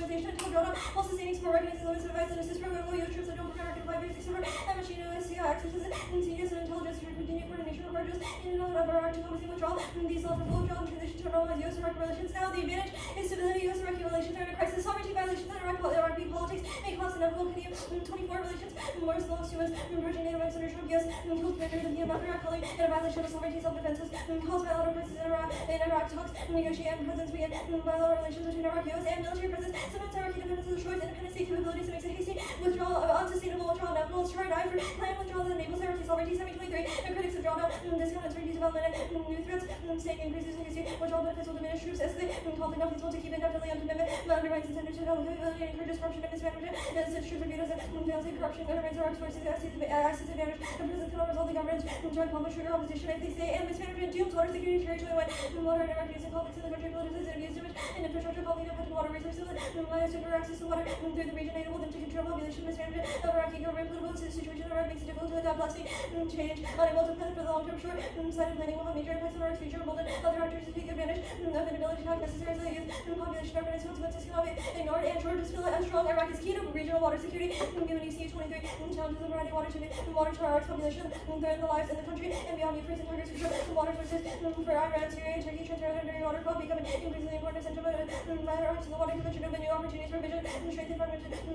specialization and drawdown while sustaining small recognizing limits of advice and assist program low yield trips that don't prevent record 5 years, 6 and machine OSCI accesses insidious and intelligence to continued coordination of approaches in and out of our active policy withdrawal. These self-full withdrawal and transition to normalize U.S. Iraq relations. Now the advantage is stability. U.S. Iraq relations are in a crisis. Sovereignty violations and Iraqi politics may cause inevitable Canadian 24 relations. Morris laws to us, emerging native rights under Trump, yes, kills commander of the Iraq calling and a violation of sovereignty self-defenses, calls bilateral crisis in Iraq talks, negotiate and presence begin bilateral relations between Iraq, U.S. and military presence, cements Iraqi independence as a choice, independent state capabilities, and makes a hasty withdrawal of unsustainable withdrawal. Now, Bull's chart I for planned withdrawal that enables Iraqi sovereignty 723, and critics of drawdown, discount uncertainty development, and new threats, stake increases in hasty withdrawal benefits will diminish troops, escalate, conflict not feasible to keep indefinitely on commitment, undermines intended to availability, and encourages corruption and mismanagement, and such troops abuse and fails in corruption, undermines Iraq's forces, access advantage, and presence cannot result in governance, joint conflict, trigger opposition, if they stay, and mismanagement, dooms water security, territorially when water and Iraq using conflicts in the country, politicized and abused image, and infrastructure, conflict, and water resources, reliance over access to water through the region, enable them to control population mismanagement of Iraqi government, political situation in Iraq makes it difficult to adapt lasting change, unable to plan for the long-term short sighted planning will have major impacts on Iraq's future, embolden other actors to take advantage of inability to have necessary as the youth and population governance consequences cannot be ignored, and shortages feel as strong. Iraq is key to regional water security, given ECU 23 challenges of providing water to Iraq's population, threaten the lives in the country and beyond. Euphrates and targets for water sources for Iran, Syria, and Turkey, transatlantic water flow become increasingly important essential matter to the water convention, open new opportunities for vision and strengthen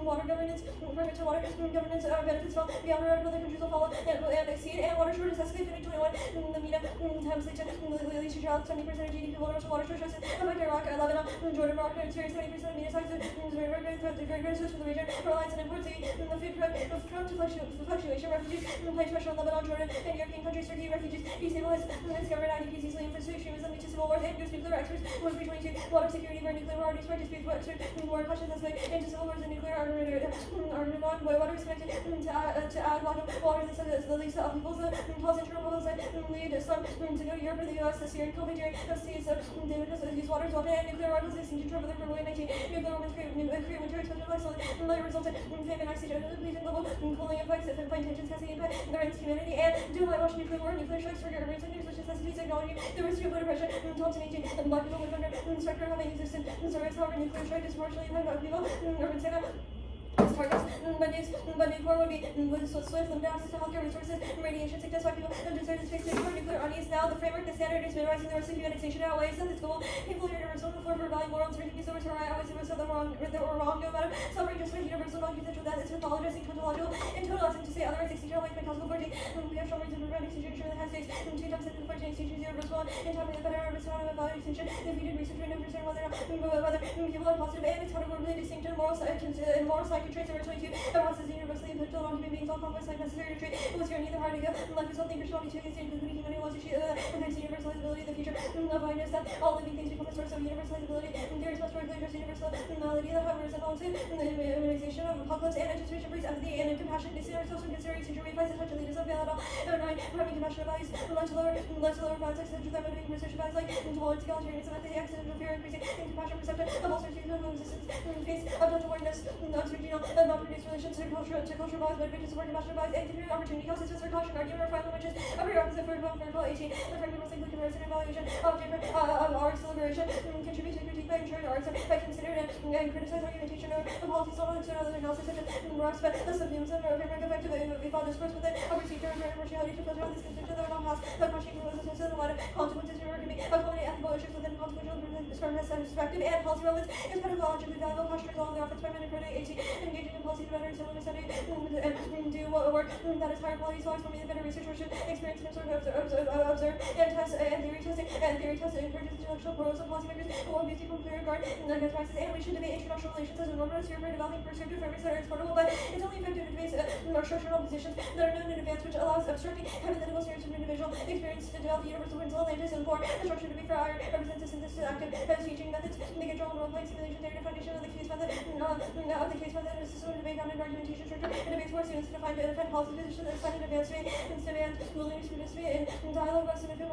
water governance, permit to water governance benefits well beyond Iraq. Other countries will follow and exceed, and water shortages escalate 2021. The MENA times lead to least to drought 70% of GDP vulnerable to water shortages affect Iraq, Lebanon, Jordan, Morocco, and Syria. 70% of MENA sites are the great source for the region. Reliance and imports the food prone to fluctuation. Refugees place pressure on Lebanon, Jordan, and European countries. Turkey refugees destabilize its government. IDPs easily influence extremism, lead to civil wars, and use nuclear experts. 122 water security for nuclear war dispute war questions escalate into civil wars and nuclear argument on water is connected to add water the least of people's internal problems that lead some to go to Europe or the U.S. The Syrian conflict during the seas of David use water as weapon and nuclear weapons. They seem to trouble the February 19 nuclear weapons create winter exposure like solid later resulted in famine, oxygen, and global cooling effects, find tensions, casting impact on the ranks humanity, and do my watch nuclear war, nuclear strikes, trigger range and such necessities, acknowledging the risk of blood pressure, Thompson 18, and black people with under spectrum having existed in service, however, nuclear strike is partially impact people, urban center. Targets, but nuclear would be swift, limited access to healthcare resources, radiation sickness, why people deserted space for nuclear unease. Now, the framework, the standard is minimizing the risk of humanization outweighs its goal. People are universal before for valuing moral uncertainty, so return right, always the risk of the wrong, no matter suffering, just like universal, non-consensual death is pathologizing, tautological, and total asking to say otherwise, extinction away, classical 14. We have strong reason to prevent extinction, sure that has states, 2 times 7 14, extinction 0 versus 1, and time the better risk of value extinction. If you did research, we never understand whether people are positive and it's categorically distinct and moral psychic traits over 22. Everyone says universally applicable on human beings, all complex like necessary to treat. It was here neither hard to go. Life is something personality to exist, including humanity wants to achieve affects universalizability, the future of kindness, that all living things become a source of universalizability. Theories must directly address universality that however is opposed to the immunization of apocalypse and anticipation breeds empathy and compassion. They see ourselves from considering extinction refies the touch of leaders of Yalada. Number 9, having compassionate values, led to lower violence, accidental them moving research values like intolerance, egalitarianism, empathy, accidental fear, increasing compassion, perception of all sorts of resistance, face of touch awareness, unoriginal, and non-produced relations to cultural values, motivation, support, compassionate values, and continuing opportunity, costs, for caution, argument, or final witches, a prerequisite for vertical 18, the framework must include comparison and evaluation of different arts deliberation, contribute to critique by ensuring arts by considering and criticize argumentation or policies, not to other analysis such as rocks, but the subhumes and framework effective if all discourse with it, a procedure and partiality to filter out this constitution that will not pass, the question conclusions to the light of consequences can be accommodate ethical issues within consequential discriminant satisfactive and policy relevance is pedagogically valuable postures along the office by critical 18, engaging in policy to better similar study and do work that is higher quality, so for me the better research should experience and sort of observe and test and theory testing encourages intellectual plurals of policymakers who will be from clear regard against practices, and we should debate international relations as a normative sphere for developing prescriptive frameworks that are exportable, but it's only effective to debate our structural positions that are known in advance, which allows obstructing hypothetical stereotypes of individual experience to develop universal principle languages and for the structure to be for our represents a synthesis active as teaching methods, make a drawn role-playing simulation theory, the foundation of the case method, and a system of debate on an argumentation structure, and debates where students to define policy positions that assign in advance to and demand willingness to participate in dialogue about significant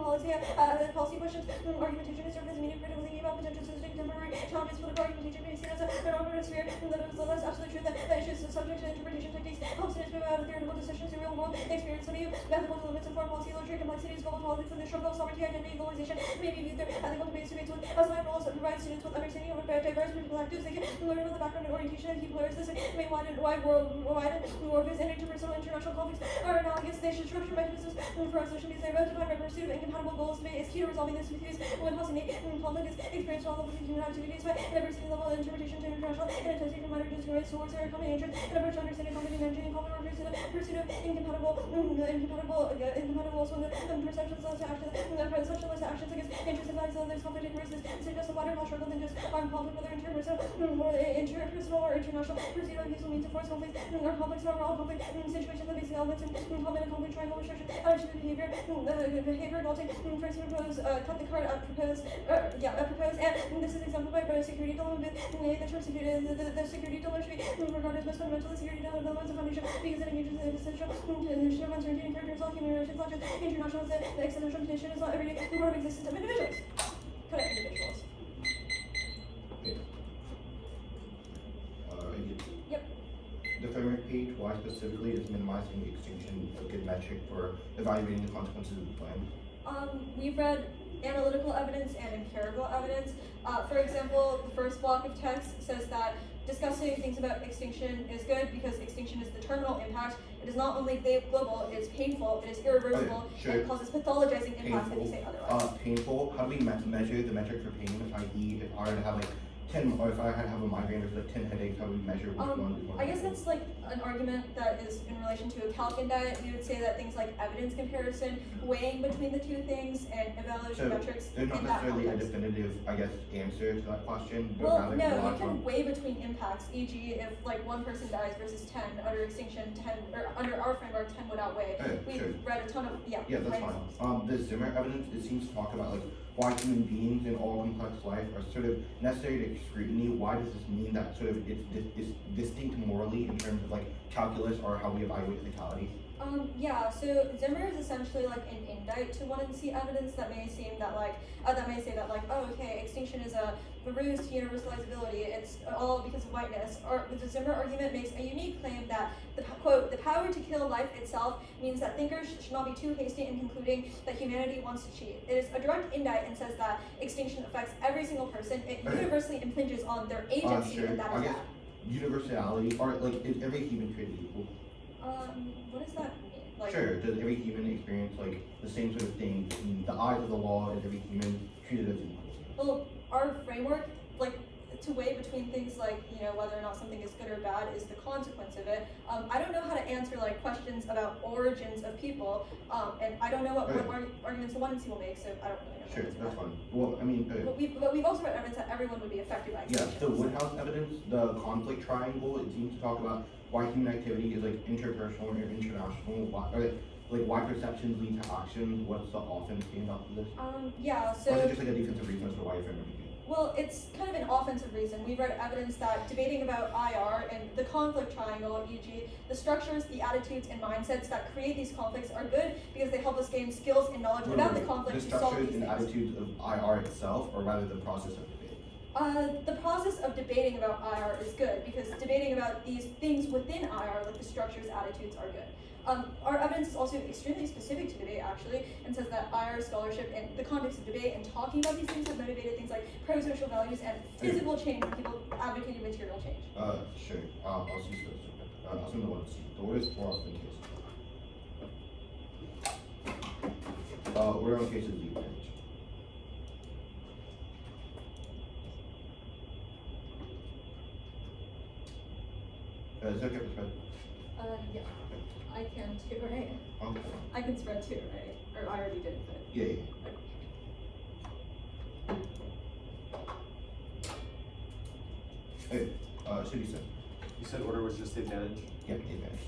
policy questions, argumentation is served as a medium for thinking about potential specific temporary challenges. Political argumentation may be seen as a normative sphere that is less absolute truth that issues subject to interpretation techniques helps students move out of theoretical decisions to real world experience standards study of ethical limits and foreign policy, illustrate complexities, global politics, and the struggle of sovereignty, identity, globalization may be viewed through ethical debates with assigned roles that provide students with understanding of diverse perspectives. They can learn about the background and orientation of key players. This may widen worldviews and interpersonal international conflicts are analogous. They should structure mechanisms for resolution because they are both defined by pursuit of incompatible goals. Debate is key to resolving this disputes when causing conflict is experienced at all levels of human activities by diversity level of interpretation to international and intensity from minor disagreements towards their common interest and approach to understanding conflict and managing conflict or pursuit of incompatible perceptions as actions such as actions against interests and values of others. Conflict occurs is suggests a wider struggle than just armed conflict, whether interpersonal or international pursuit of peaceful means of force conflict or conflicts are all conflict situations. The basic elements in common and conflict triangle restriction attitude to behavior adulting first propose cut the card propose and this is exemplified by a security dilemma with the term security the security dilemma should be regarded as most fundamental. The security dilemma is a foundation because it engages the essential condition of uncertainty and characters all human relations, not just international. The existential condition is not everyday part of existence of individuals. Cut out individuals. Yep. The framework page, why specifically is minimizing the extinction a good metric for evaluating the consequences of the plan? We've read analytical evidence and empirical evidence. For example, the first block of text says that discussing things about extinction is good because extinction is the terminal impact. It is not only global, it is painful, it is irreversible, and it causes pathologizing impacts if you say otherwise. Painful, how do we measure the metric for pain? I.e., if I were to have like 10, or if I had to have a migraine or like 10 headaches, how do we measure which one is one? I guess that's like an argument that is in relation to a Kalkin diet. We would say that things like evidence comparison, weighing between the two things, and evaluation metrics. There's not necessarily a definitive, I guess, answer to that question. Well, no, you can weigh between impacts, e.g. if like one person dies versus 10 under extinction, 10 or under our framework 10 would outweigh. We've read a ton of yeah, that's fine. The Zimmer evidence, it seems to talk about like why human beings in all complex life are sort of necessary to scrutiny. Why does this mean that sort of it's distinct morally in terms of like calculus or how we evaluate physicality? Yeah, so Zimmer is essentially like an indictment to 1C evidence that may seem that like oh, okay, extinction is a ruse to universalizability. It's all because of whiteness. Or the Zimmer argument makes a unique claim that the quote, the power to kill life itself means that thinkers should not be too hasty in concluding that humanity wants to cheat. It is a direct indictment and says that extinction affects every single person. It universally impinges on their agency, and that is bad. Universality, or like is every human created equal? What does that mean? Like, sure. Does every human experience like the same sort of thing in the eyes of the law? Is every human treated as equal? Well, our framework, like, to weigh between things like, you know, whether or not something is good or bad is the consequence of it. I don't know how to answer like questions about origins of people, and I don't know what arguments the 1C will make, so I don't really know. Sure, that's fine. Well, I mean, but we've also read evidence that everyone would be affected by extinction. Yeah, the Woodhouse evidence, the conflict triangle, it seems to talk about why human activity is like interpersonal or international, why perceptions lead to action. What's the offense game up to this? Yeah, so. Or is it just like a defensive reason as to why you're framing it? Well, it's kind of an offensive reason. We've read evidence that debating about IR and the conflict triangle, e.g., the structures, the attitudes, and mindsets that create these conflicts are good because they help us gain skills and knowledge about the conflict to solve these things. The structures and attitudes of IR itself, or rather the process of debate? The process of debating about IR is good because debating about these things within IR, like the structures, attitudes, are good. Our evidence is also extremely specific to debate, actually, and says that IR scholarship in the context of debate and talking about these things have motivated things like pro-social values and physical change when people advocating material change. Sure. I'll see this. I'll send the 1C. The order is 4 off in case. Order on cases lead page. Is that okay for spread? Yeah. I can too, right? Okay. I can spread too, right? Or I already did, but. Yeah. Okay. Hey, should be said. You said order was just the advantage? Yep, the advantage.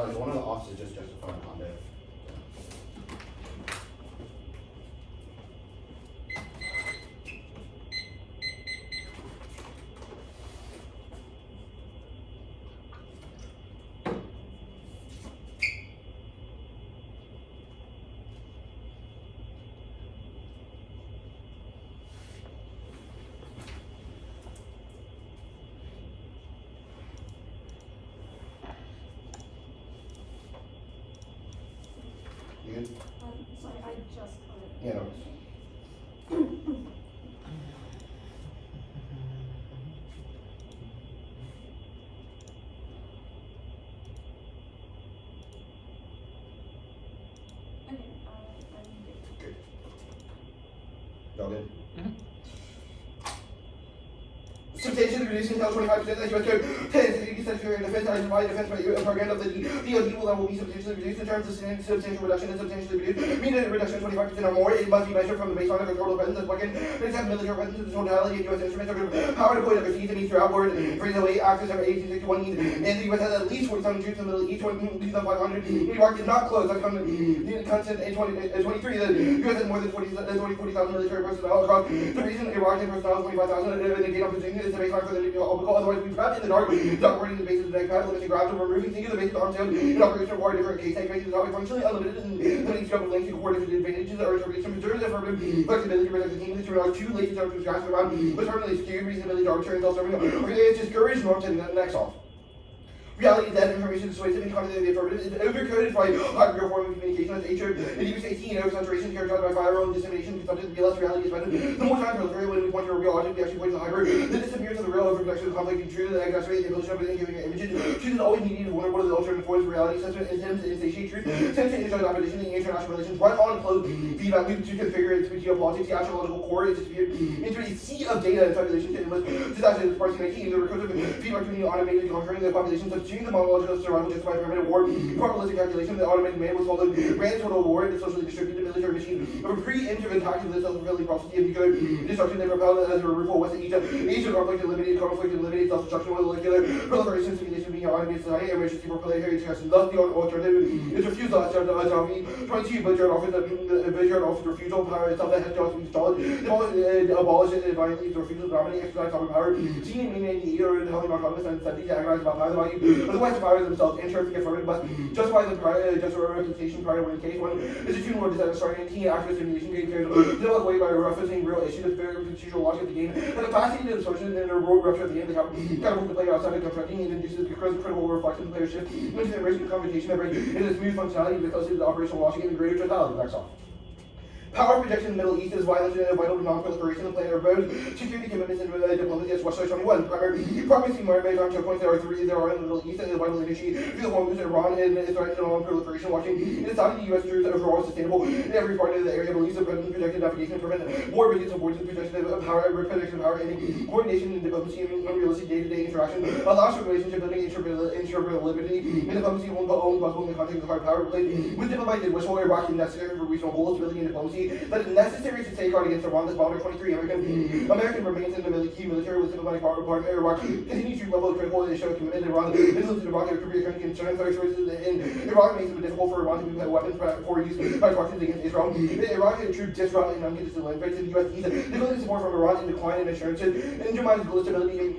Is one of the officers just justifying conduct? reducing until 25% of U.S. code. 10. Secretary of Defense, identify defense program of the VLD will be substantially reduced in terms of substantial reduction and substantially reduced. Meaning a reduction of 25% or more, it must be measured from the baseline of the total presence of Watkins. Except military presence of the totality of U.S. instruments or power deployed overseas and east throughout world. For the way access of 1861 means and the U.S. has at least 40,000 troops in the Middle East, 2,500. New York is not closed. Constant in 23, the U.S. has more than 40,000 military personnel across the region. Iraq and personnel is 25,000. The gain of position is the baseline for the obstacle. Otherwise, we trapped in the dark. Operating the bases of the next pad, limiting grabs and removing singular bases on sale in operation of war different case tank bases. Topic functionally unlimited and limiting scope of length to coordinate advantages or interpretation preserves affirmative flexibility to protect the team. This regards two late terms of grasp around was permanently secured, reasonability to arbitrary and self-serving. Okay, it's discouraged norms and next off. Reality is that information is persuasive and content of the affirmative is overcoded by higher form of communication as nature. In use 18, oversaturation characterized by viral dissemination, consumption, BLS reality is better. The more time proliferate when we point to a real object, we actually point to the hyper. The disappearance of the real overproduction of conflict and truth that exacerbates the illusion of it giving images. Truth is always needed to wonder what is the alternative forms of reality, assessment, intents, and insatiate truth. Tends to energize opposition in international relations. Run on closed feedback loop to configure its geopolitics, the astrological core is disappeared into a sea of data and tabulation to endless disaster. Parsing 19, the recursive feedback between the automated conquering the population, substituting the monological survival justified permanent war. Probabilistic calculation, the automated man was followed grand total war, the socially distributed military machine. A preemptive attack to the self-fulfilling prophecy of nuclear destruction that propelled as a removal west of Egypt. Asian conflict eliminated self-destruction with molecular proliferation, simulation being an automated society, emergency for planetary discussion. Thus, the alternative is refusal. 22, Butchard offers refusal of power itself that has just been installed. Abolish it violently, the refusal to dominate, exercise sovereign power. Seen in 1988 or in the Helling autonomous and 70s to agonize about power value. Otherwise, the power themselves ensure the affirmative must justify the representation prior to winning case. One is a two-more design starting 19 accurate simulation game carries no other way by referencing real issues of very procedural logic of the game. The capacity to distortion and a road rupture at the end, the catapult the player outside of constructing and induces critical reflection of player shift into the immersive computation that brings in the smooth functionality because it is operational logic and the greater totality. That's all. Power projection in the Middle East is violent and vital to non-proliferation of planet road. Security commitments and diplomacy as West 21. Primary maritime choke points there are in the Middle East and the vital industry. Fuel hormones in Iran and threatening non-proliferation. Watching it is time the U.S. troops overall sustainable in every part of the area believes the President projected navigation prevent war budgets supports the projection of power, and coordination and diplomacy and unrealistic day-to-day interaction allows for relationship building interoperability and diplomacy only possible in the context of hard power play with diplomatic wishful Iraq necessary for regional goals, stability and diplomacy. That is necessary to safeguard against Iran. This bomber 23 American remains in the key military with diplomatic partner Iraq continues to level of critical and show commitment to Iran. Influence in Iraq and Korea current concerns are sources in Iraq makes it difficult for Iran to have weapons for use by proxies against Israel. Iraq is a true disrupt and unconditional land to the U.S. needs difficulty support from Iran and decline in assurances undermines global stability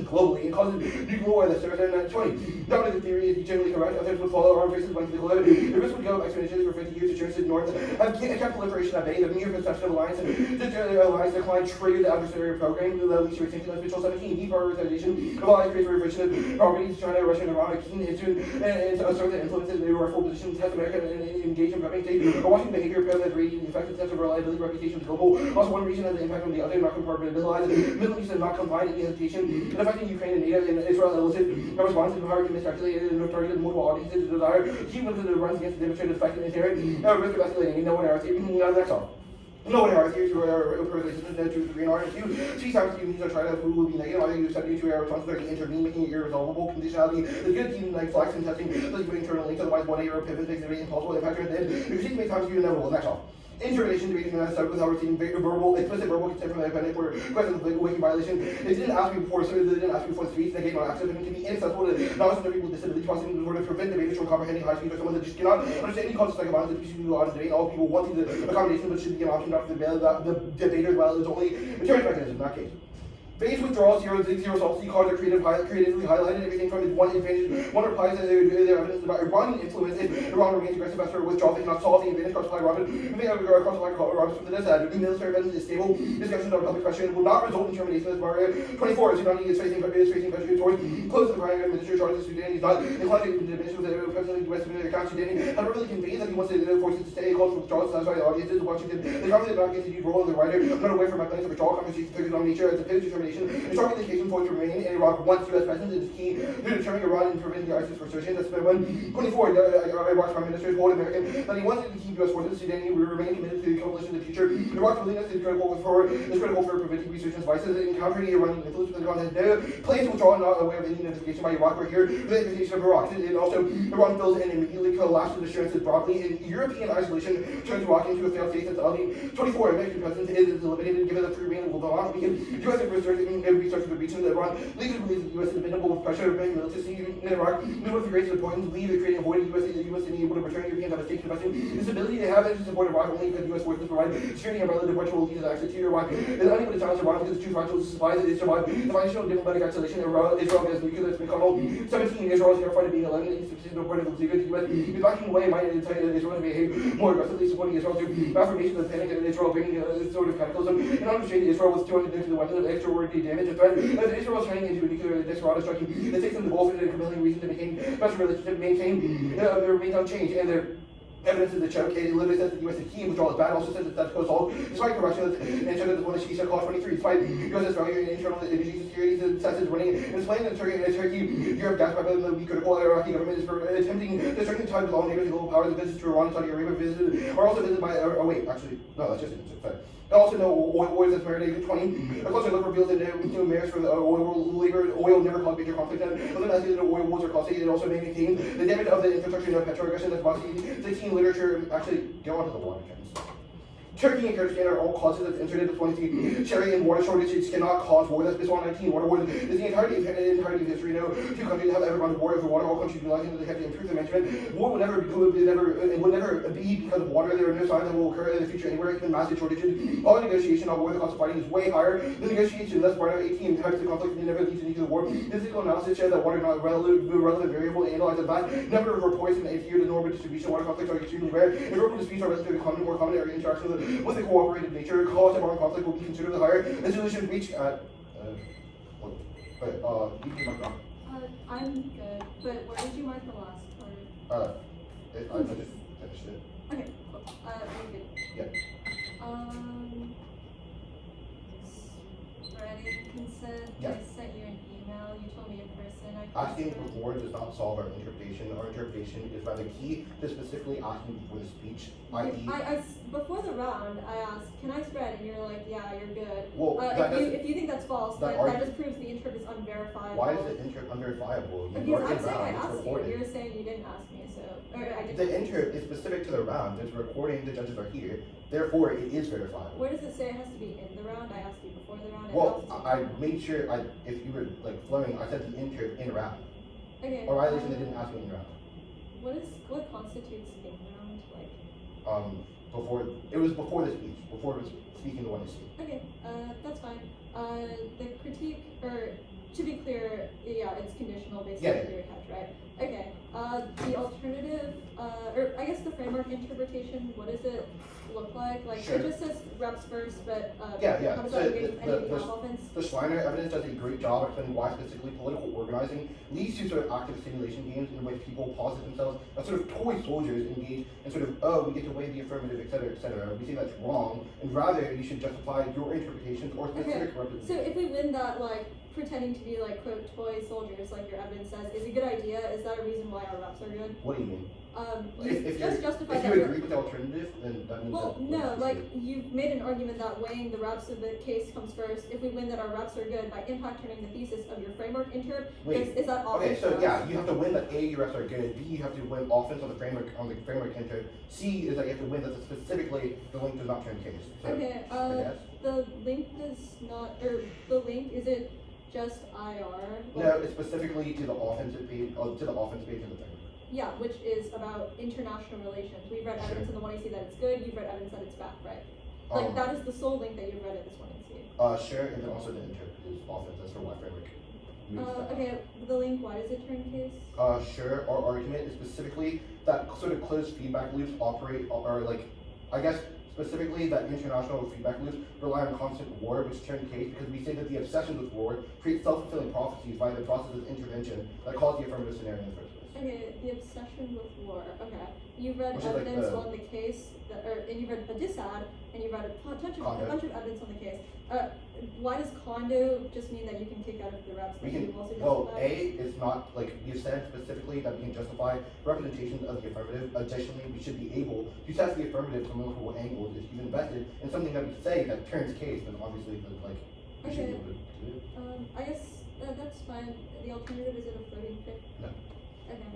globally and causes nuclear war that starts in 20. Dominant theory is generally correct. Others would follow armed races like the globe. The risk would go exponentially for 50 years. Assurances north have kept proliferation at bay. The mere conception of alliance and alliance decline triggered the adversarial program. The least recent Mitchell 17 deprioritization of alliance creates proliferation of properties. China, Russia, and Iran are keen into and assert that influences the rightful position test America and engage in prepping state or watching behavior present radiating the effective test of reliability reputation is global. Also, one region has the impact on the other, not compartmentalized. Middle East is not confined to any hesitation. And affecting Ukraine and NATO and Israel elicit a response to power to miscalculate and targeted multiple audiences to desire to keep with the runs against the demonstrated effect and inherent risk of escalating. No one else here. That's all. No one else here to to the green R and 2. 3 times teams are trying to who will be negative. I think you said to our response to intervene, making it irresolvable. Conditionality. The good team like flex and testing, like putting internal links, otherwise 1 error pivot makes it very impossible. Impact at the end. If you see many times you inevitable, that's all. Interrelation debating that start without receiving explicit verbal consent from the defendant for question of waking violation. They didn't ask me before, so they didn't ask me before the speech. They gave no access. It can be inaccessible to knowledge of people with disabilities, possibly in order to prevent debaters from comprehending high speech or someone that just cannot understand any concept like violence. That should be allowed to debate. All people wanting the accommodation, but should be an option not for the debaters. While it's only a deterrent mechanism in that case. Phase withdrawal, zero results, C cards are creatively highlighted, everything from the one advantage. One replies that their evidence about Iranian influence if Iran remains aggressive after withdrawal, they cannot solve the advantage cross supply rocket. We may have a cross supply rocket from the desert. New military evidence is stable. Discussions on public question will not result in termination of this barrier. 24, Sudan is facing pressure towards close to the prime minister charges Sudan. He's not inclined to diminish with the president of the West American Sudan. However, really conveys that he wants to force it to stay close to withdrawal to satisfy the audiences of Washington. The government did not get to use role of the writer, not away from my plans to withdrawal conversation focused on nature as opposed to termination. isolation and strong indication for it to remain in Iraq once U.S. presence is key to determining Iran and preventing the ISIS resurgence. That's when 24, Iraq's Prime Minister told American that he wanted to keep U.S. forces in Sudan and we remain committed to the coalition in the future. Iraq's willingness is critical for preventing resurgence of ISIS and encountering Iranian influence within the continent. No place to withdraw, not aware of any notification by Iraq or here the invitation of Iraq. And also, Iran feels an immediately collapses assurances broadly in European isolation turns Iraq into a failed state since Ali 24 American presence is eliminated given the free reign of Iran. U.S. research of the region that Iran legally believes the U.S. is inevitable with pressure of military in Iraq. No one figures the importance leave the creating avoiding U.S. and able to return European devastation investing its ability to have it to support Iraq only because U.S. forces provide security and relative virtual leaders access to Iraq. It is unable to challenge Iran because it's too fragile to supply it survive. The financial diplomatic isolation Israel has nuclear that's been called 17 Israel is terrified of being eliminated in the point of the U.S. is backing away might Israel to behave more aggressively supporting Israel through affirmation of the panic and Israel bringing a sort of cataclysm and understanding Israel with 200 into the weapons of extraordinary damage and threat. As Israel is turning into a nuclear desperado striking, it takes them the Gulf and a compelling reason to maintain special relationship, maintain remains unchanged and their evidence of the choke, it literally says that the U.S. is key, withdrawal is bad, also says that that's post-all, despite corrections and showed that the one that she said clause 23, despite U.S.'s failure in internal energy security, success is running, and explaining that Turkey, Europe, gas pipeline, the weak critical Iraqi government is for attempting to strengthen ties with all neighbors and global powers, and visits to Iran and Saudi Arabia are also visited by, wait, actually, no, that's just it, sorry. Also, no oil that's marinated 20. A closer look reveals that no merits for the oil never caused major conflict. And other than that, oil wars are costly, it also maintained the damage of the infrastructure and petro aggression that's about 16 literature. Actually, go on to the water trends. Turkey and Kurdistan are all causes of incident of 20. Sharing and water shortages cannot cause war. That's Bismarck 19. Water war is the entirety of history. No two countries have ever gone to war over water. All countries realizing that they have to improve their management. War will never be because of water. There are no signs that will occur in the future anywhere. Even massive shortages. All negotiation on war, the cost of fighting is way higher. The negotiation less part of 18 types of conflict may never lead to nuclear war. Physical analysis shows that water is not a relevant variable to analyze a vast number of reports and adhere to normal distribution. Water conflicts are extremely rare. If local disputes are relatively common, more common area interactions with the cooperative nature, cost of armed conflict will be considerably higher. The solution reached at you can mark down. I'm good, but where did you mark the last part? I just finished it. Okay, cool. Very good. Yeah. Spreading consent. Yeah. I sent you an email. You told me in person. Asking before does not solve our interpretation. Our interpretation is rather key to specifically asking before the speech, i.e. Before the round, I asked, can I spread? And you're like, yeah, you're good. Well, if you think that's false, that just proves the interp is unverifiable. Why is the interp unverifiable? Because I'm saying I asked you. You're saying you didn't ask me, so. I didn't. The interp is specific to the round. There's a recording, the judges are here. Therefore, it is verifiable. Where does it say it has to be in the round? I asked you before the round. Well, I made sure, if you were like flowing, I said the interp in round. Okay. Or violation they didn't ask me in round. What constitutes in round? It was before the speech. Before it was speaking the one to speak. Okay, that's fine. The critique, or to be clear, yeah, it's conditional based on your catch, right? Okay. The alternative, or I guess the framework interpretation, what does it look like? Like, sure. It just says reps first, but how does So that engage any offense? the Schreiner evidence does a great job explaining why specifically political organizing leads to sort of active simulation games in which people posit themselves as sort of toy soldiers engaged in sort of, we get to weigh the affirmative, etc., etc. We say that's wrong, and rather you should justify your interpretations or specific representations. So if we win that, like, pretending to be like quote toy soldiers, like your evidence says, is a good idea? Is that a reason why our reps are good? What do you mean? If you agree with the alternative, then that means you've made an argument that weighing the reps of the case comes first. If we win that our reps are good by impact turning the thesis of your framework interp, is that offense? Okay, so yeah, you have to win that A, your reps are good. B, you have to win offense on the framework interp. C is that you have to win that specifically the link does not turn case. So, okay, the link does not, or the link is it just IR? No, it's specifically to the offensive page, of the framework. Yeah, which is about international relations. We've read evidence in the 1AC that it's good, you've read evidence that it's bad, right? Like, that is the sole link that you've read in this 1AC. Sure, and then also the interp is offense, that's for Y framework. Okay, the link, why does it turn case? Sure, our argument is specifically that sort of closed feedback loops operate, or like, I guess, specifically that international feedback loops rely on constant war, which turn case because we say that the obsession with war creates self-fulfilling prophecies by the process of intervention that caused the affirmative scenario in the first place. Okay, the obsession with war. Okay, you read Which is like evidence the- on the case, and you read a disad, and you read a bunch of evidence on the case. Why does condo just mean that you can kick out of the reps? We That can, you also well, justify? A is not, like, we've said specifically that we can justify representations of the affirmative. Additionally, we should be able to test the affirmative from multiple angles. If you've invested in something that we say that turns case, then obviously, like, we should be able to do it. I guess that's fine. The alternative is it a floating pick? No. Okay,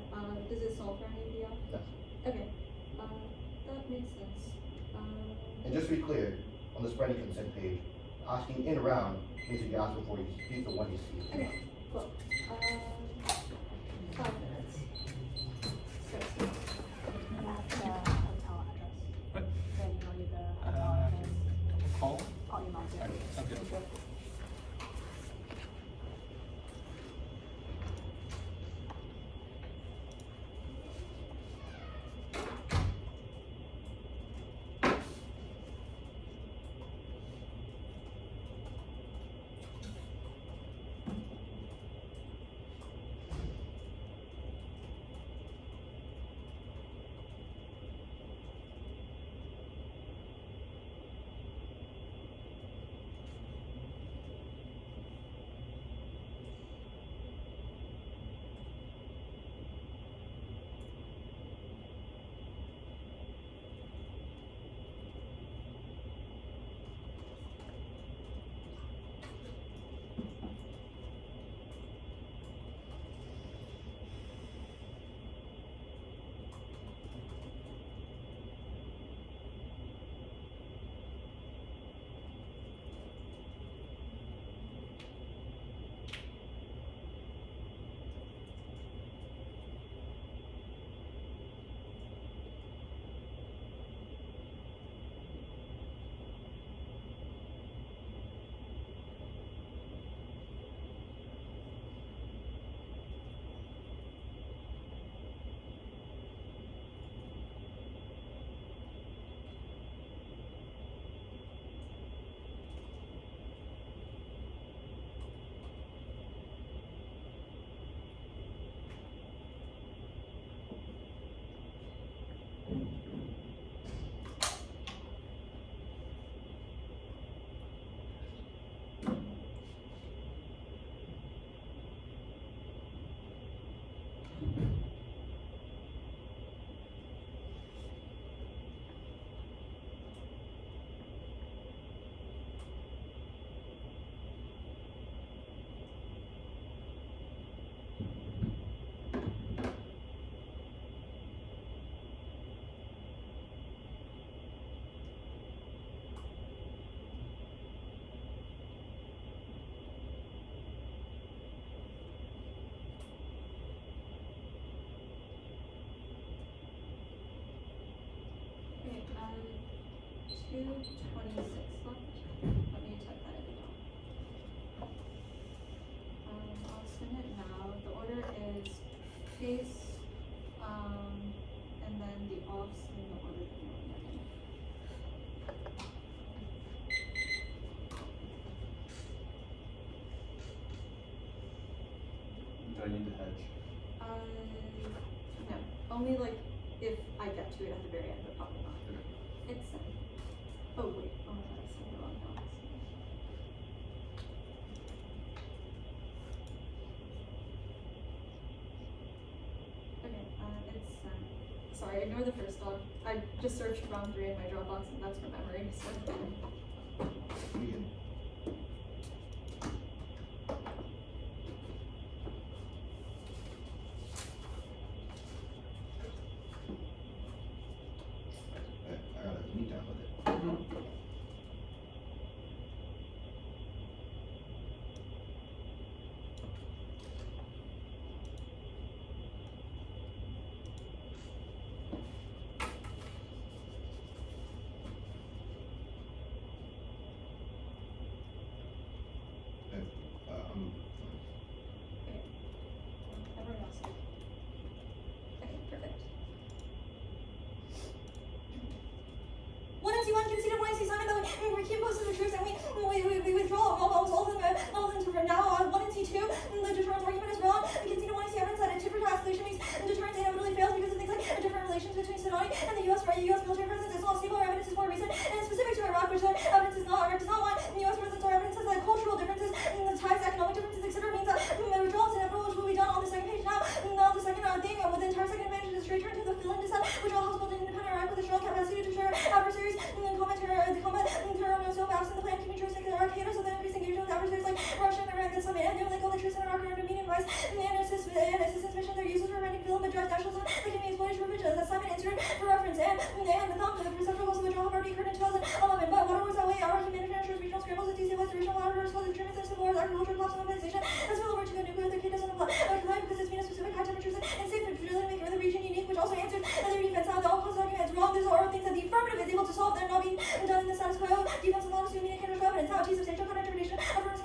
does it solve for any of the No. Okay, that makes sense. And just to be clear, on the spreading consent page, asking in round means that you ask before you speak the one you speak. Okay, cool. 5 minutes. So, That's the hotel address. What? Then you know the hotel address. Call? Call your mom. Alright, sounds good. Thank you. okay, 2:26 left. Let me type that in now. I'll spin it now. The order is case, and then the offs in the order that you want them in. Do I need to hedge? No, only like if I get to it at the very end, but probably not. Okay. It's oh wait, oh my god, I said the wrong notes. Okay, it's sorry, ignore the first dog. I just searched round 3 in my Dropbox and that's from memory, so. We can, I gotta meet down with it. and assistance missions are useless for preventing film and direct nationalism that can be exploited for vigilance. That's Simon inserted for reference. And the thumb, the perceptual loss of withdrawal have already occurred in 2011. But what was that way? Our humanitarian managers, regional scrambles, and destabilized the regional waters, called the Germans, and civil wars, agricultural collapse, and mobilization. That's why the word to go nuclear, the key doesn't apply. Because it's been a specific high temperatures and safe for drilling, making the region unique, which also answers the defense. Now, the all close argument is wrong. These are all things that the affirmative is able to solve. They're not being done in the status quo. Defense alone assuming a kind of evidence. Now, substantial counter-interpretation, affirms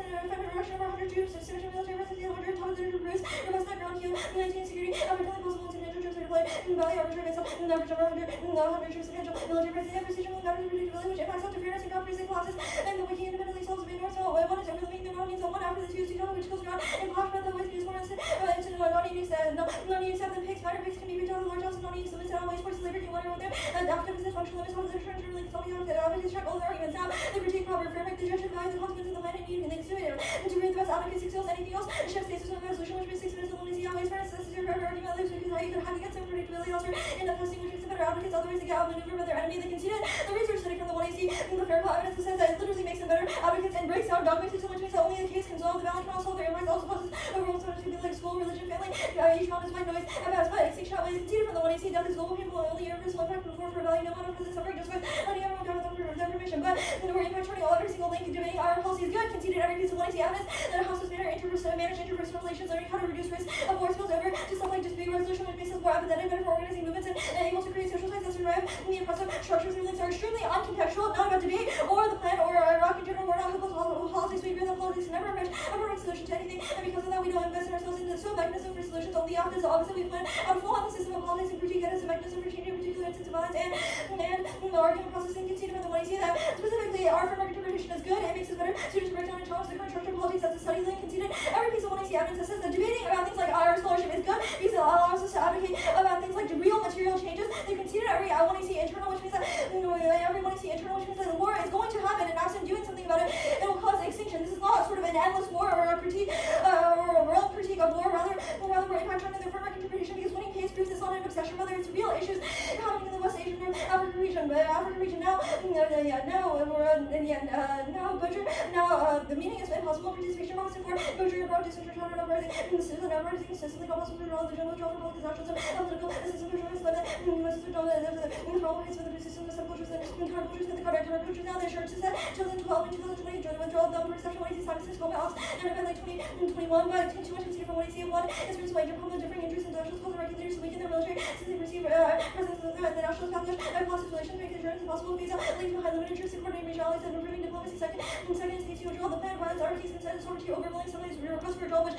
reduction of 100 troops, substantial military presence, 100 top of the Bruce, robust ground Q, 19 security, everything possible to major troops are deployed, valley arbitrary base, average of 100 troops, substantial military presence, and precision with average predictability, which impacts self-defense and comprehensive collapses, and the wiki independently solves the main north. So, one is overlooking the needs of one after the two, which goes around, and flash method with use more instant, non-87 pigs, matter pigs can be reached out of large amounts, non-use limits, and waste force labor, you want to go there, and after business function limits, how the different terms, like, tell me how to advocates check all the arguments. Now, the critique proper, framework, the judge value the consequence of the land and need, and things to it, and to read the best advocacy skills, anything else, the chef stays with the resolution, which makes 6 minutes, and only see how waste for instance, is your better argument, lives, because how you could have against some predictability, also in the testing, which makes the better advocates, otherwise they get outmaneuvered by their enemy, they conceded, the research study from the 1AC, and the fair evidence that says that it literally makes them better advocates, and breaks down dogma system, which means that only the case can solve the balance, can also solve their impacts, also causes overall so to be like school, religion, family, economics, white noise, and that's why extinction outweighs conceded from the 1AC, death is global, people only irreversible impact before for value, no matter present suffering, just by letting everyone down with their permission, but we're turning all every single link and debating our policy is good, conceded every piece of 1AC evidence that a houseless manner manage interpersonal relations, learning how to reduce risk of war spills over to stuff like dispute resolution, which makes us more empathetic, better for organizing movements, and able to create social ties that survive the oppressive structures and links are extremely uncontextual, not about debate or the plan or Iraq in general. We're not hopeless politics. We agree that politics can never emerge a solution to anything, and because of that, we don't invest in ourselves into the mechanism for solutions. Only after the opposite, we plan on full on the system of politics and critique it as a mechanism for changing particular instances of violence, and the argument processing conceded from the 1AC that specifically our framework interpretation is good. It makes us better suited to break down and challenge the current structure of politics as a study link conceded. Every piece of 1AC evidence that says that debating about things like our scholarship is good because it allows us to advocate about things like real material changes. They conceded every 1AC internal, which means that every 1AC internal, which means that the war is going to happen, and absent doing something about it, it will cause extinction. This is not sort of an endless war or a critique or a real critique of war. Rather, we're impact on the framework interpretation because winning case proves it's not an obsession, whether it's real issues happening in the West Asian North African region. But African region now Butcher. Now the meaning is impossible. Participation promised for Butcher about disinterest uprising. This is an uprising system that also control the general control of politics, nationalism, political system control is limited. The problem is with the system of subcultures and countercultures and the countercultures. Now the assurances that 2012 and 2020 joined the withdrawal of the perception of 1AC statistics called ops and event like 2021, but too much considered from 1AC and one is reasons why Japan differing interests and nationals cause the regulators to weaken their military since they perceive presence of the national establishment and policy relations make assurance impossible phase out, leaving behind limited interests in coordinating regionalities and improving diplomacy. Second states to withdraw the plan violence, armies, consent, sovereignty, overruling somebody's request for withdrawal, which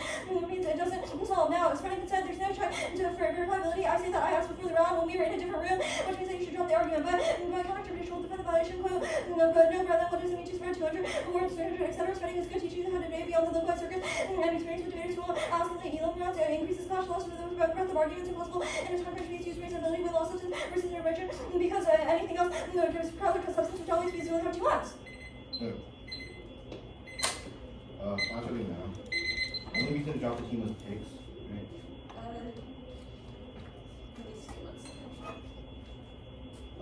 means it doesn't solve. Now, spreading consent, there's no check to verifiability. I say that I asked before the round when we were in a different room, which means that you should drop the argument. But counter-interpretation will defend the violation, quote, no, brother, what does it mean to spread 200 words, 300, etc. Spreading is good teaching how to debate beyond the localized circuit and experience with debaters who will constantly elam rounds and increases clash loss with the breadth of arguments impossible and it's time to use reasonability with law substance versus intervention because anything else, there's product of substance which always means you only have 2 months. Actually, now. Only reason to drop the team was picks, right? Let me see, let's see.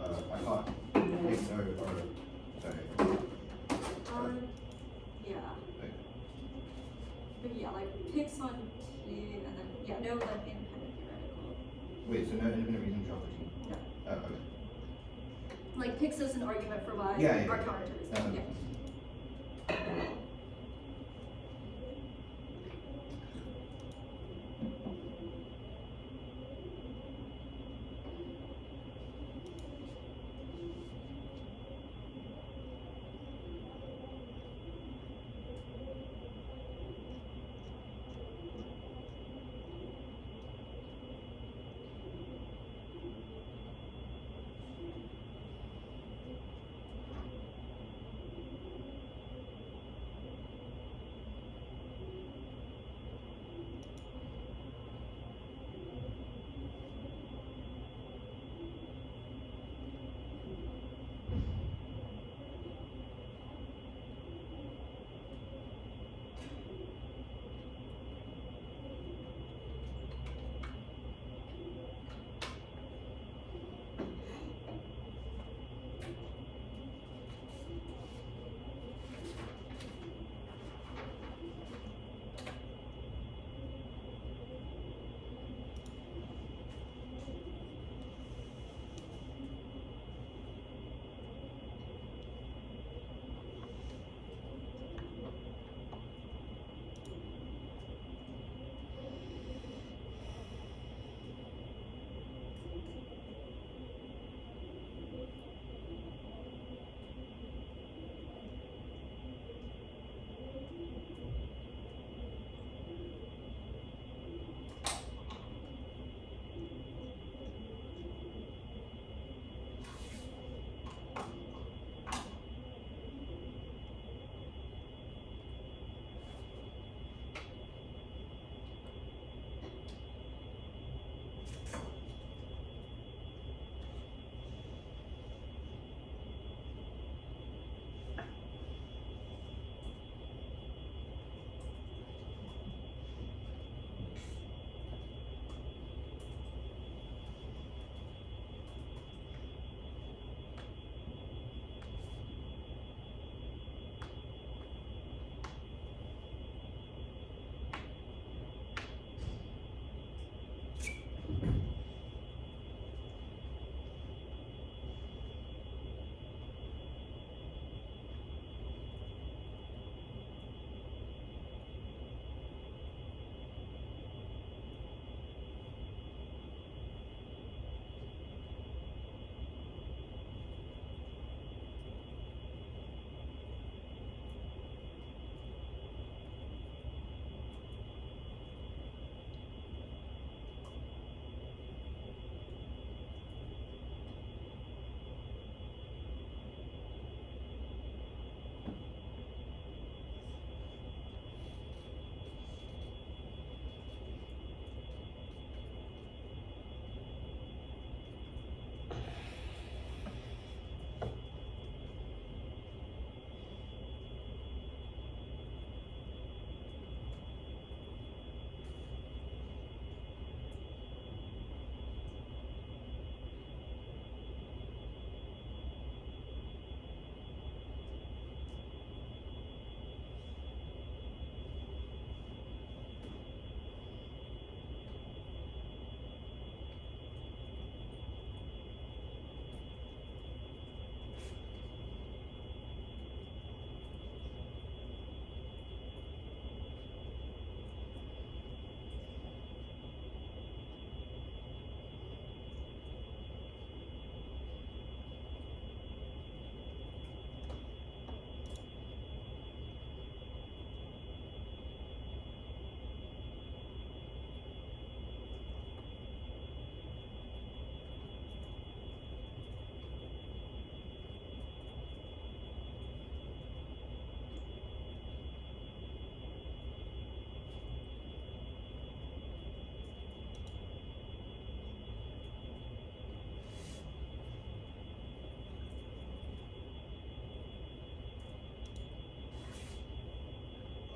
I thought picks or sorry. Yeah. Like, But yeah, like picks on kid and then, yeah, no, like independent theoretical. wait, so no independent reason to drop the team? No. Okay. Like picks as an argument for why Yeah. our counter-terrorism. That Yeah. makes sense.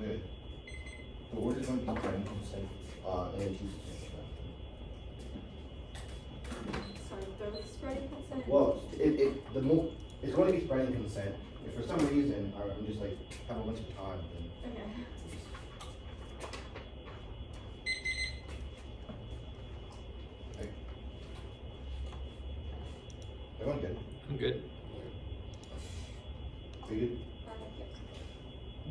Good. The word is going to be threatening consent, and choose Sorry, the spreading consent. Well, it's going to be spreading consent. If for some reason I'm just like have a bunch of time, then Okay. okay. Everyone good? I'm good. Are you good? Yes.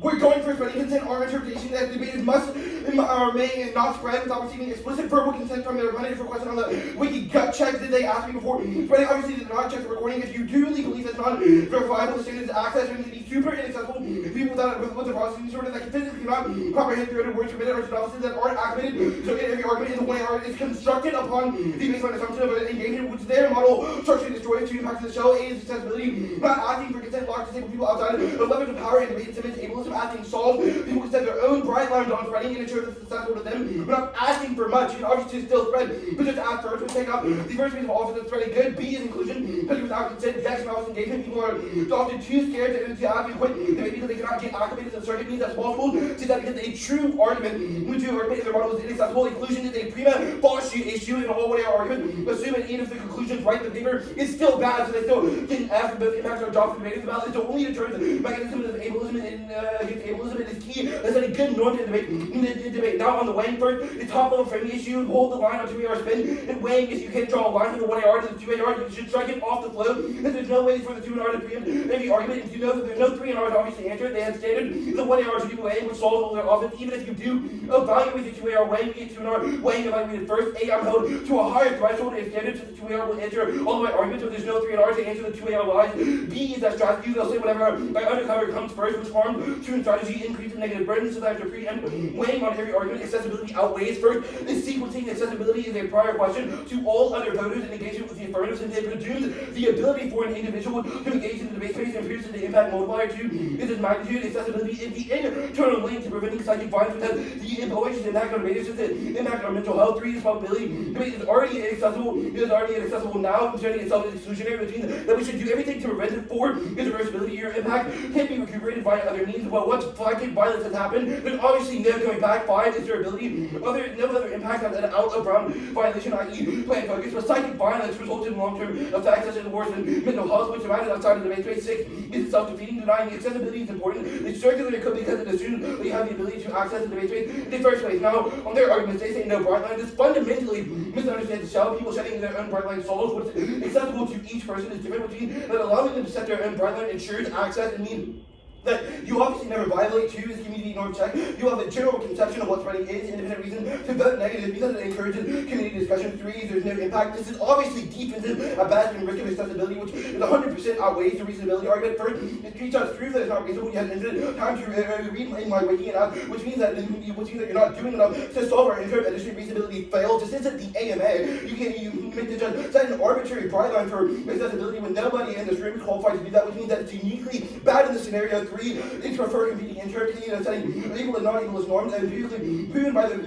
We're going for spreading consent. Our interpretation that debated must remain not spread without receiving explicit verbal consent from the respondent. For question on the wiki gut check, did they ask me before spreading? Obviously, did not check the recording. If you duly believe it's not verifiable, the standards access are going to be super inaccessible. People without with the processing disorder that can physically not comprehend the words permitted or synopsis that aren't acclimated. So every argument in the way art is constructed upon the baseline assumption of an engagement, which their model structure destroys to impact the shell, aids accessibility, not asking for consent, locks disabled people outside of levers of power and debate, submits ableism, asking solve. People can set their own bright lines on spreading and ensure that it's successful to them. We're not asking for much. You can obviously still spread, but just ask first. We take out the first piece of office that's spreading good. B is inclusion, because without consent, yes, mouse engagement. People are often too scared to ask and quit. Maybe because they cannot get acclimated to the circuit means that's possible. See that because a true argument, when true argument, if their model is inaccessible, inclusion is a prima facie issue in all one-hour argument. Assuming even if the conclusions right in the paper is still bad, so they still didn't ask for both impacts or jobs for debating about. It's only determines the mechanism of ableism and against ableism is key. That's a good norm in debate. Now on the weighing first, the top level framing issue, hold the line on 2AR spin. And weighing is you can't draw a line from the 1AR to the 2AR, you should strike it off the flow. And there's no way for the 2AR to preempt any argument. If you know that there's no 3ARs obviously answered, they had standard. The 1AR should be weighing, which solves all their offense. Even if you do evaluate the 2AR weighing, you get 2AR weighing evaluated first. A, I'm held to a higher threshold if standard, so the 2AR will answer all the way arguments. If there's no 3ARs, they answer the 2AR lies. B is that strategy, they'll say whatever by undercover comes first, which harms true strategy, increase the negative burden, so that after preempt weighing on every argument, accessibility outweighs first. This sequencing accessibility is a prior question to all other voters in engagement with the affirmative, since it presumes the ability for an individual to engage in the debate space and pierces the impact multiplier to is its magnitude. Accessibility is the internal link to preventing psychic violence, which has the implications impact on debaters, since it impact on mental health. 3 is probability. Debate is already inaccessible now, concerning itself as exclusionary, which means that we should do everything to prevent it. 4 is reversibility. Your impact can be recuperated by other means. Well, once psychic violence has happened, there's obviously no going back. 5 is durability. No other impact on an out of round violation, i.e. plan focus, but psychic violence results in long-term effects such as worse than mental health, which matters outside of the debate space. 6 is self-defeating. Denying accessibility is important. It's circular because it assumes that you have the ability to access the debate space in the first place. Now, on their arguments, they say no bright line. This fundamentally misunderstands the shell. People setting their own bright line solves what's accessible to each person is different, which means that allowing them to set their own bright line ensures access and means that you obviously never violate. 2 is community norm check. You have a general conception of what spreading is, independent reason to vote negative because it encourages community discussion. 3 is there's no impact. This is obviously defensive at best and risk of accessibility, which is 100% outweighs the reasonability argument. First, it treats us proof that it's not reasonable. You have infinite time to read in my wiki and out, which means that you're not doing enough to solve our intro. Additionally, reasonability fails. This isn't the AMA. You make the judge set an arbitrary bright line for accessibility when nobody in this room is qualified to do that, which means that it's uniquely bad in the scenario. 3 is prefer competing interest, setting equal and non-equal as norms, and previously proven by the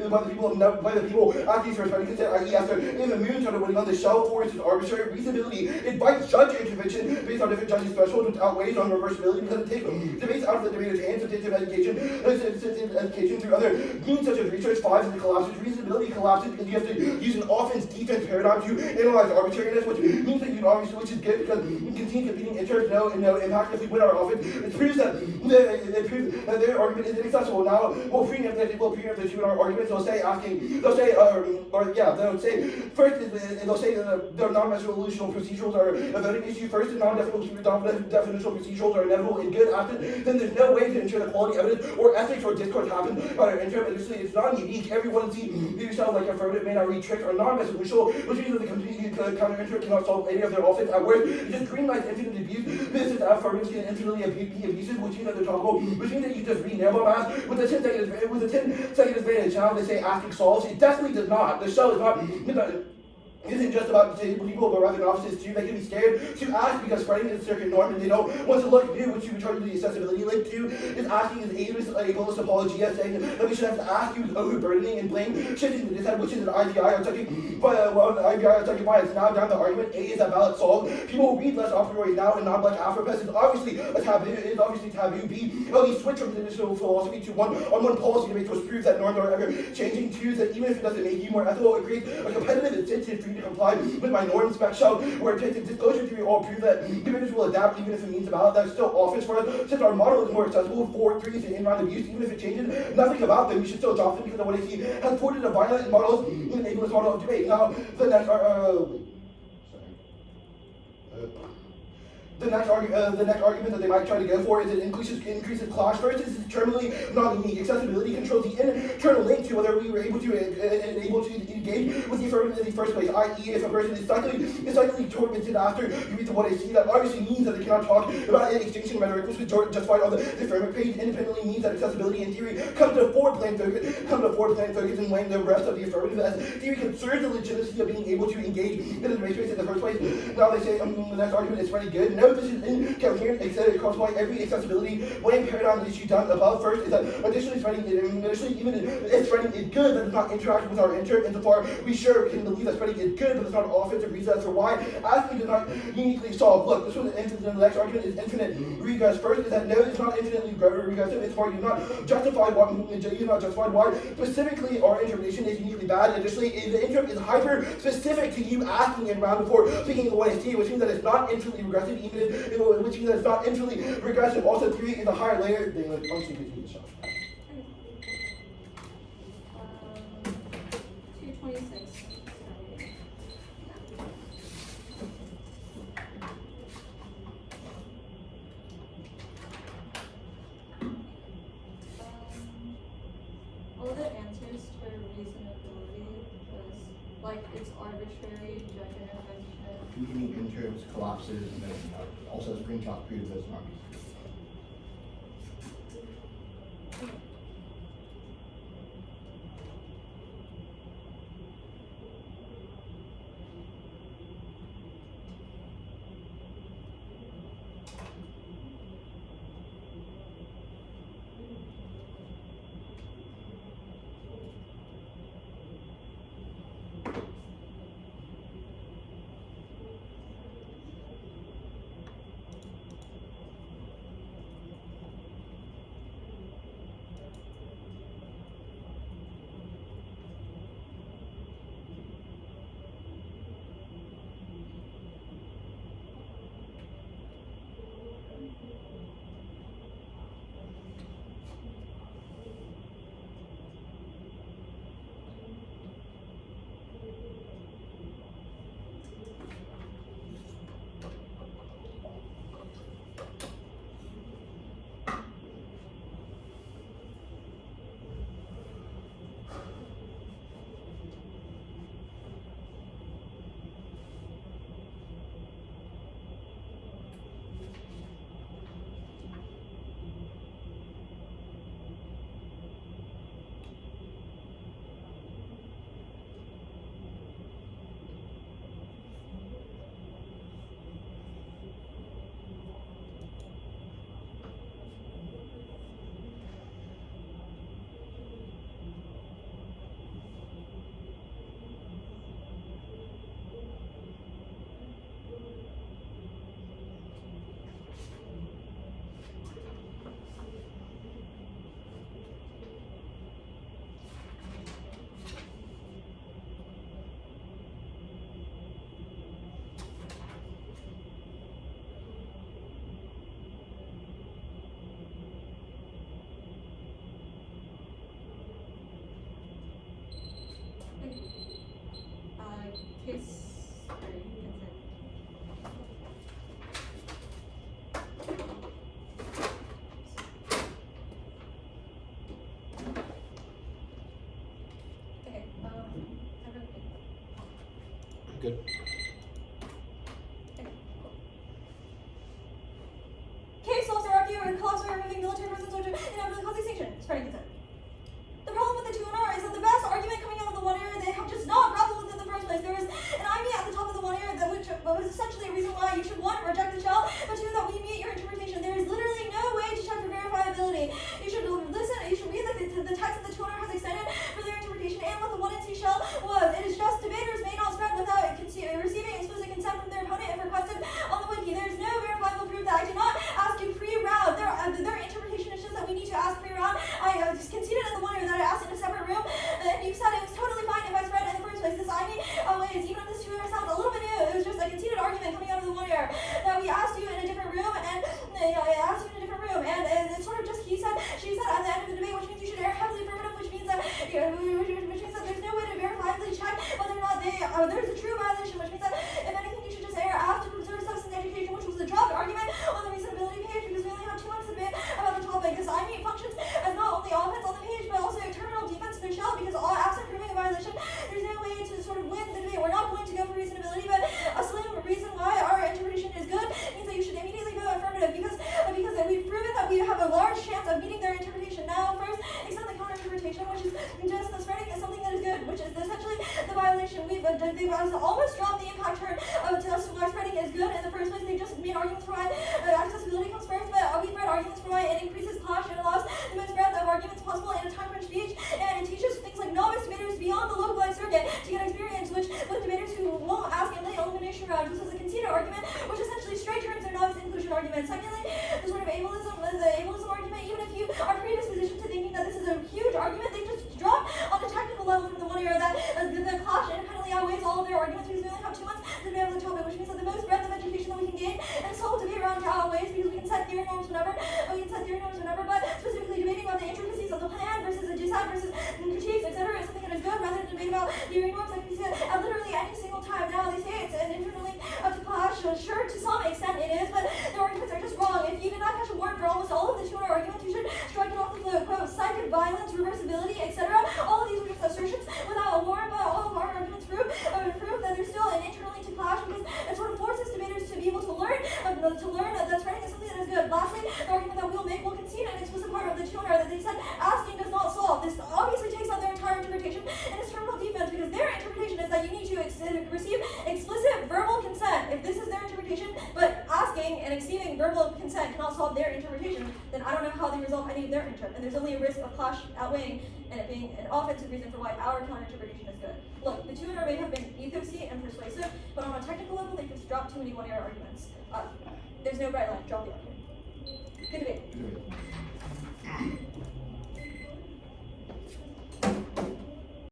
people asking for spreading consent, i.e. after in the moon sort of winning on the shell. 4 is arbitrary. Reasonability invites judge intervention based on different judges' thresholds, which outweighs on reversibility because it takes debates out of the debater's hands, sensitive education through other means such as research. 5 is the collapses. Reasonability collapses because you have to use an offense-defense paradigm to analyze arbitrariness, which means that which is good because you continue competing interest, no impact. If we win our offense, it proves that their argument is inaccessible. Now we'll preempt the 2 in our arguments. They'll say first they'll say that the non-resolutional procedurals are a voting issue. First, the non-definitional procedurals are inevitable and good. After, then there's no way to ensure the quality evidence or ethics or discourse happen on our intro. Additionally, it's not unique. Everyone sees yourself like affirmative may not read trick or non-resolutional, which means that the complete counter intro cannot solve any of their offense. At worst, it just green lights infinite abuse. This is affirmatives can infinitely be abusive, which means that they're topical, which means that you just read Neville mass with a 10 second advantage. Now they say asking solves. It definitely does not. The shell is not isn't just about disabled people, but rather novices too. They can be scared to ask because spreading is a circuit norm and they don't want to look new, which you would try to do the accessibility link to. Is asking is ableist apologia, saying that we should have to ask you is overburdening and blame shifting to this side, which is an IVI or touching bias. Now down the argument, A is that ballot solved. People read less a priori now and non-black Afro-Press is obviously a taboo. It is obviously taboo. B, LD switch from traditional philosophy to one policy to make those proofs that norms are ever changing. Two, that even if it doesn't make you more ethical, it creates a competitive incentive for you to comply with my norms. Spec shell, where it takes a disclosure theory all prove that individuals will adapt even if it means a ballot. That's still office for us since our model is more accessible. 4, 3 is an in-round abuse. Even if it changes nothing about them, we should still drop them because of what I see has supported a violent models in the ableist model of debate. Now, the next The next argument that they might try to go for is it increases clash. First, this is terminally not unique. Accessibility controls the internal link to whether we were able to engage with the affirmative in the first place. I.e., if a person is cyclically tormented after you read the what I see, that obviously means that they cannot talk about extinction rhetoric, which was justified on the affirmative page. Independently means that accessibility in theory comes to a forward-plan focus, and when the rest of the affirmative as theory concerns the legitimacy of being able to engage in the debate space in the first place. Now they say the next argument is pretty good. No, this is incoherent, except across every accessibility blame paradigm issue done above. First is that additionally spreading even if spreading is good, that does not interact with our inter. Insofar we sure can believe that spreading is good, but it's not an offensive reason as for why asking does not uniquely solve. Look, this one the next argument is infinite regress. First is that no, it's not infinitely regressive. It's for you not justified why specifically our interpretation is uniquely bad. Additionally, the interrupt is hyper specific to you asking in round before speaking of what I see, which means that it's not infinitely regressive, even if which means that it's not infinitely regressive. Also, 3 is a higher layer. They like honestly gives me the shot. 226. All the answers to reasonability was like it's arbitrary, judge intervention. Unique interrupts, collapses, and then also screenshot proves that it's not reasonable. Quisenberry, consent. Okay, everything. Good. Case laws are arguing or collapse by removing military presence or inevitably causing extinction. Spreading consent. The problem with the 2 and R is that the best argument coming out of the one area they have just not grappled with in the first place. There is an there's a true violation, which means that if anything, you should just err after preserved substance education, which was the dropped argument on the reasonability page, because we only have 2 months to debate about the topic. This I mean functions as not only offense on the page, but also terminal defense in the shell, because all absent proving a violation, there's no way to sort of win the debate. We're not going to go for reasonability, but a slim reason why our interpretation is good means that you should immediately vote affirmative, because we've proven that we have a large chance of meeting their interpretation. Now, first, except the counter-interpretation, which is just the spreading is something that is good, which is essentially the violation. They've almost dropped the impact term to us why spreading is good in the first place. They just made arguments for why accessibility comes first, but we've read arguments for why it increases clash and allows the most breadth of arguments possible in a time-crunch speech, and it teaches things like novice debaters beyond the localized circuit to get experience, which with debaters who won't ask in the elimination round, just as a conceded argument, which essentially straight turns their novice inclusion argument. Secondly, the sort of ableism argument, even if you are predispositioned to thinking that this is a huge argument, they just drop on the technical level from the one era that the clash independently outweighs all of their arguments, because we only have 2 months to debate on the topic, which means that the most breadth of education that we can gain and this whole debate round outweighs, because we can set theory norms whenever, but specifically debating about the intricacies of the plan versus the dissent versus critiques, etc. is something that is good, rather than debate about theory norms like we see at literally any single time. Now they say it's an internally to clash, sure, to some extent it is, but the arguments are just wrong. If you did not catch a word for almost all of the 200 arguments, you should strike it off the float. Quote, psychic violence, reversibility, etc. All of these were just assertions without a warrant, but all of our arguments prove that there's still an internally to clash, because it sort of forces debaters to be able to learn that spreading is something that is good. Lastly, the argument that we'll make will concede an explicit part of the 200 that they said asking does not solve. This obviously takes on their entire interpretation and it's terminal defense, because their interpretation is that you need to receive explicit verbal consent. If this is their interpretation, but asking and receiving verbal consent cannot solve their interpretation, then I don't know how they resolve any of their interp. And there's only a risk of clash outweighing and it being an offensive reason for why our counter-interpretation is good. Look, the 200 may have been ethosy and persuasive, but on a technical level, they just dropped too many one-error arguments. There's no bright line. Drop the argument. Good debate.